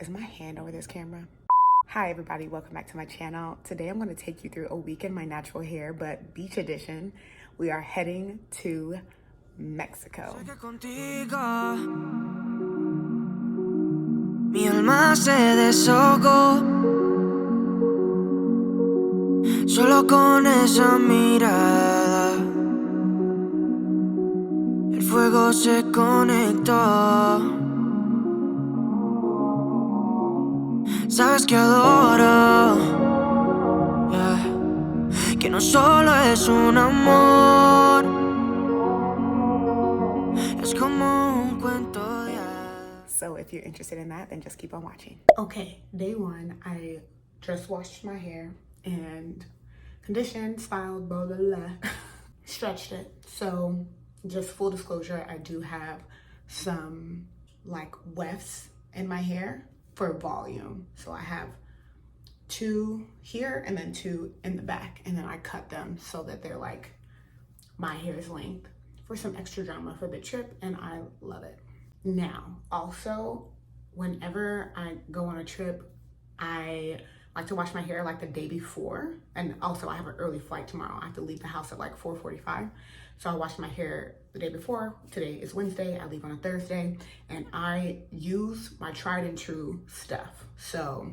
Is my hand over this camera? Hi everybody, welcome back to my channel. Today I'm going to take you through a week in my natural hair, but beach edition. We are heading to Mexico. Mi alma se desahogó solo con esa mirada. El fuego se conectó. Sabes que adoro, yeah, que no solo es un amor, es como un cuento de hadas. So if you're interested in that, then just keep on watching. Okay, day one, I just washed my hair and conditioned, styled, blah, blah, blah, stretched it. So just full disclosure, I do have some like wefts in my hair for volume. So I have 2 here and then 2 in the back, and then I cut them so that they're like my hair's length for some extra drama for the trip, and I love it. Now, also, whenever I go on a trip, I like to wash my hair like the day before, and also I have an early flight tomorrow. I have to leave the house at like 4:45, so I wash my hair the day before. Today is Wednesday, I leave on a Thursday, and I use my tried and true stuff. So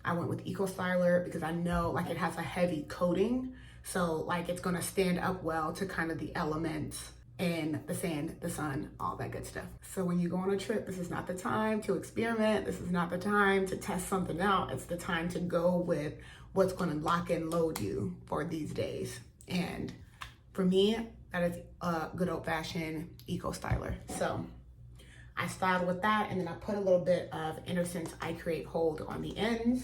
I went with Eco Styler because I know like it has a heavy coating, so like it's gonna stand up well to kind of the elements and the sand, the sun, all that good stuff. So when you go on a trip, this is not the time to experiment. This is not the time to test something out. It's the time to go with what's gonna lock and load you for these days. And for me, that is a good old fashioned Eco Styler. So I styled with that, and then I put a little bit of Innocence I Create Hold on the ends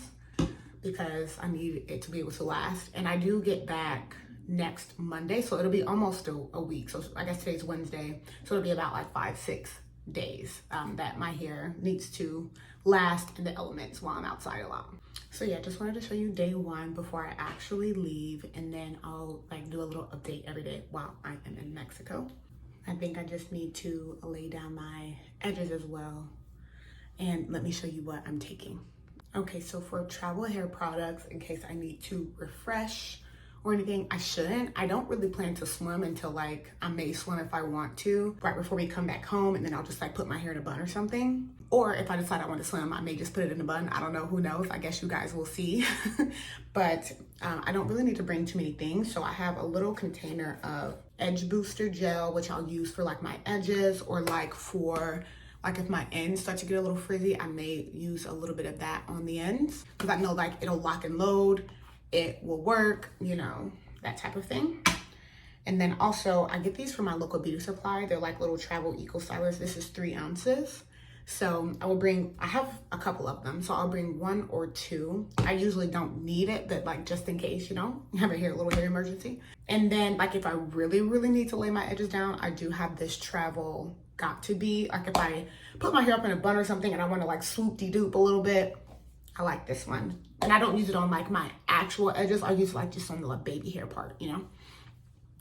because I need it to be able to last. And I do get back next Monday, so it'll be almost a week. So I guess today's Wednesday, so it'll be about like 5-6 days that my hair needs to last in the elements while I'm outside a lot. So yeah, just wanted to show you day one before I actually leave, and then I'll like do a little update every day while I am in Mexico. I think I just need to lay down my edges as well, and let me show you what I'm taking. Okay, so for travel hair products, in case I need to refresh or anything, I shouldn't. I don't really plan to swim until like, I may swim if I want to, right before we come back home, and then I'll just like put my hair in a bun or something. Or if I decide I want to swim, I may just put it in a bun. I don't know, who knows? I guess you guys will see. But I don't really need to bring too many things. So I have a little container of edge booster gel, which I'll use for like my edges, or like for like if my ends start to get a little frizzy, I may use a little bit of that on the ends, because I know like it'll lock and load, it will work, you know, that type of thing. And then also I get these from my local beauty supply. They're like little travel Eco Stylers. This is 3 ounces. So I have a couple of them, so I'll bring 1 or 2. I usually don't need it, but like just in case, you know, you have a little hair emergency. And then like if I really, really need to lay my edges down, I do have this travel Got To Be. Like if I put my hair up in a bun or something and I want to like swoop-de-doop a little bit, I like this one. And I don't use it on like my actual edges. I use it like just on the like baby hair part, you know?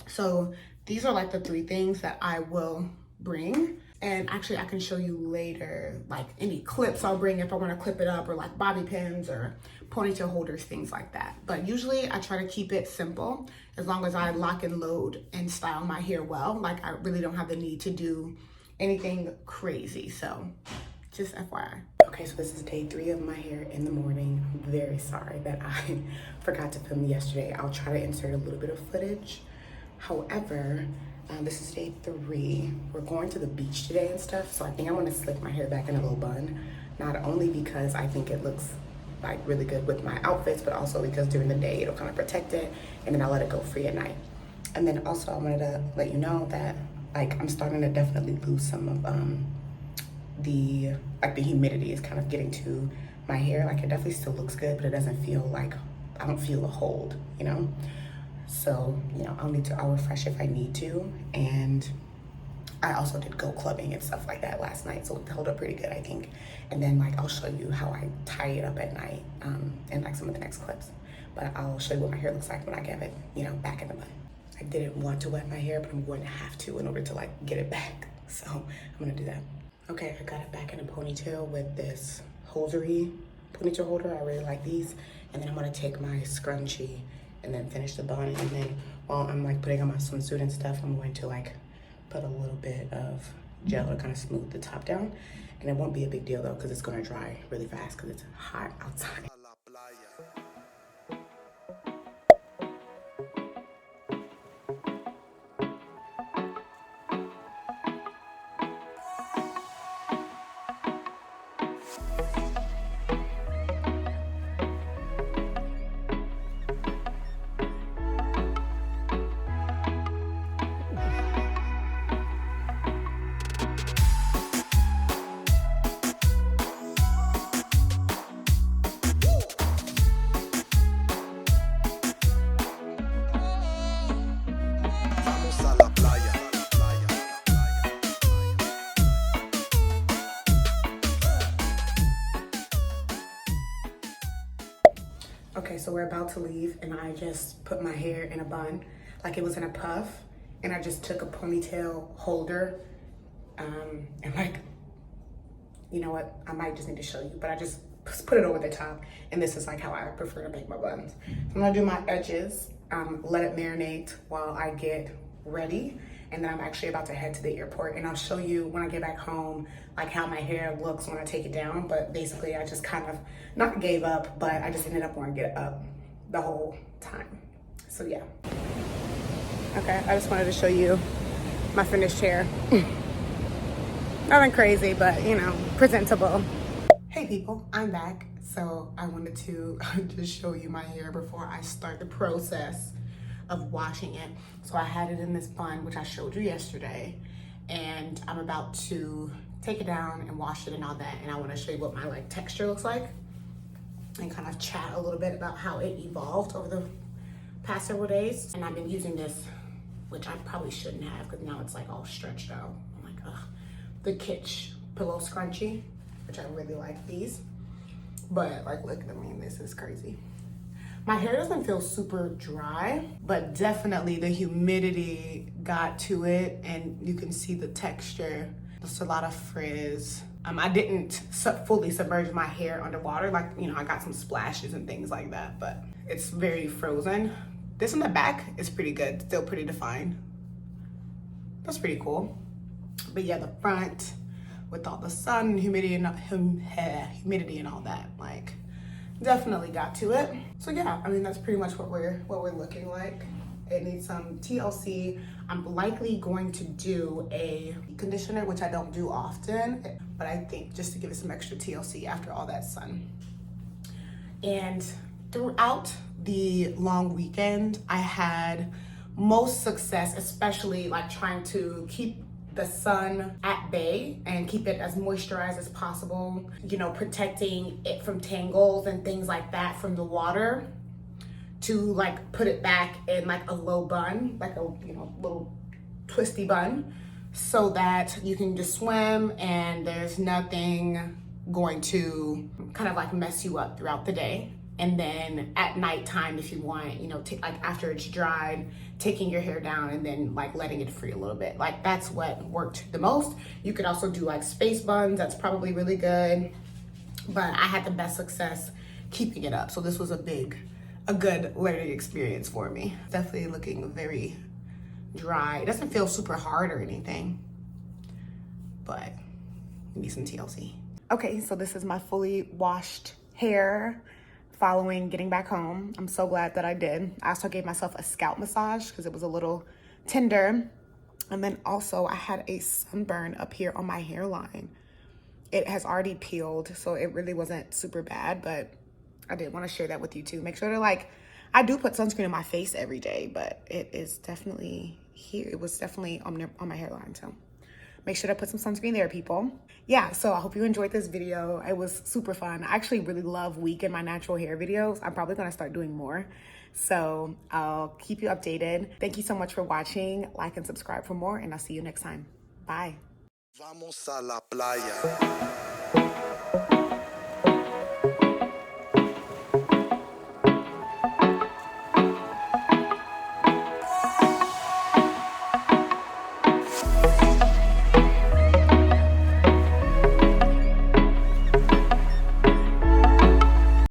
So these are like the 3 things that I will bring. And actually I can show you later, like any clips I'll bring if I want to clip it up, or like bobby pins or ponytail holders, things like that. But usually I try to keep it simple as long as I lock and load and style my hair well. Like I really don't have the need to do anything crazy. So just FYI. Okay, so this is day 3 of my hair in the morning. I'm very sorry that I forgot to film yesterday. I'll try to insert a little bit of footage. However, this is day 3. We're going to the beach today and stuff, so I think I want to slick my hair back in a little bun. Not only because I think it looks like really good with my outfits, but also because during the day it'll kind of protect it, and then I'll let it go free at night. And then also I wanted to let you know that like I'm starting to definitely lose some of the humidity is kind of getting to my hair. Like it definitely still looks good, but it doesn't feel like, I don't feel a hold, you know? So, you know, I'll refresh if I need to. And I also did go clubbing and stuff like that last night, so it held up pretty good, I think. And then like I'll show you how I tie it up at night in like some of the next clips. But I'll show you what my hair looks like when I get it, you know, back in the bun. I didn't want to wet my hair, but I'm going to have to in order to like get it back. So I'm gonna do that. Okay, I got it back in a ponytail with this hosiery ponytail holder. I really like these. And then I'm gonna take my scrunchie and then finish the bun. And then while I'm like putting on my swimsuit and stuff, I'm going to like put a little bit of gel to kind of smooth the top down. And it won't be a big deal though, because it's gonna dry really fast because it's hot outside. Okay, so we're about to leave and I just put my hair in a bun, like it was in a puff, and I just took a ponytail holder and like, you know what, I might just need to show you, but I just put it over the top, and this is like how I prefer to make my buns. So I'm gonna do my edges, let it marinate while I get ready, and then I'm actually about to head to the airport, and I'll show you when I get back home like how my hair looks when I take it down. But basically I just kind of not gave up, but I just ended up wanting to get up the whole time. So yeah. Okay, I just wanted to show you my finished hair. Nothing crazy, but you know, presentable. Hey people, I'm back. So I wanted to just show you my hair before I start the process of washing it. So I had it in this bun, which I showed you yesterday, and I'm about to take it down and wash it and all that. And I want to show you what my like texture looks like and kind of chat a little bit about how it evolved over the past several days. And I've been using this, which I probably shouldn't have because now it's like all stretched out. I'm like, ugh. The Kitsch pillow scrunchie, which I really like these. But like, look, I mean, this is crazy. My hair doesn't feel super dry, but definitely the humidity got to it, and you can see the texture. There's a lot of frizz. I didn't fully submerge my hair underwater. Like, you know, I got some splashes and things like that, but it's very frozen. This in the back is pretty good, still pretty defined. That's pretty cool. But yeah, the front with all the sun, humidity and all that, like, definitely got to it. So yeah, I mean, that's pretty much what we're looking like. It needs some TLC. I'm likely going to do a conditioner, which I don't do often, but I think just to give it some extra TLC after all that sun. And throughout the long weekend, I had most success, especially like trying to keep the sun at bay and keep it as moisturized as possible, you know, protecting it from tangles and things like that from the water, to like put it back in like a low bun, like a, you know, little twisty bun, so that you can just swim and there's nothing going to kind of like mess you up throughout the day. And then at nighttime, if you want, you know, like after it's dried, taking your hair down and then like letting it free a little bit. Like that's what worked the most. You could also do like space buns. That's probably really good. But I had the best success keeping it up. So this was a good learning experience for me. Definitely looking very dry. It doesn't feel super hard or anything, but you need some TLC. Okay, so this is my fully washed hair following getting back home. I'm so glad that I did. I also gave myself a scalp massage because it was a little tender. And then also I had a sunburn up here on my hairline. It has already peeled, so it really wasn't super bad, but I did want to share that with you too. Make sure to like, I do put sunscreen on my face every day, but it is definitely here. It was definitely on my hairline, so make sure to put some sunscreen there, people. Yeah, so I hope you enjoyed this video. It was super fun. I actually really love weekend my natural hair videos. I'm probably gonna start doing more. So I'll keep you updated. Thank you so much for watching. Like and subscribe for more, and I'll see you next time. Bye. Vamos a la playa.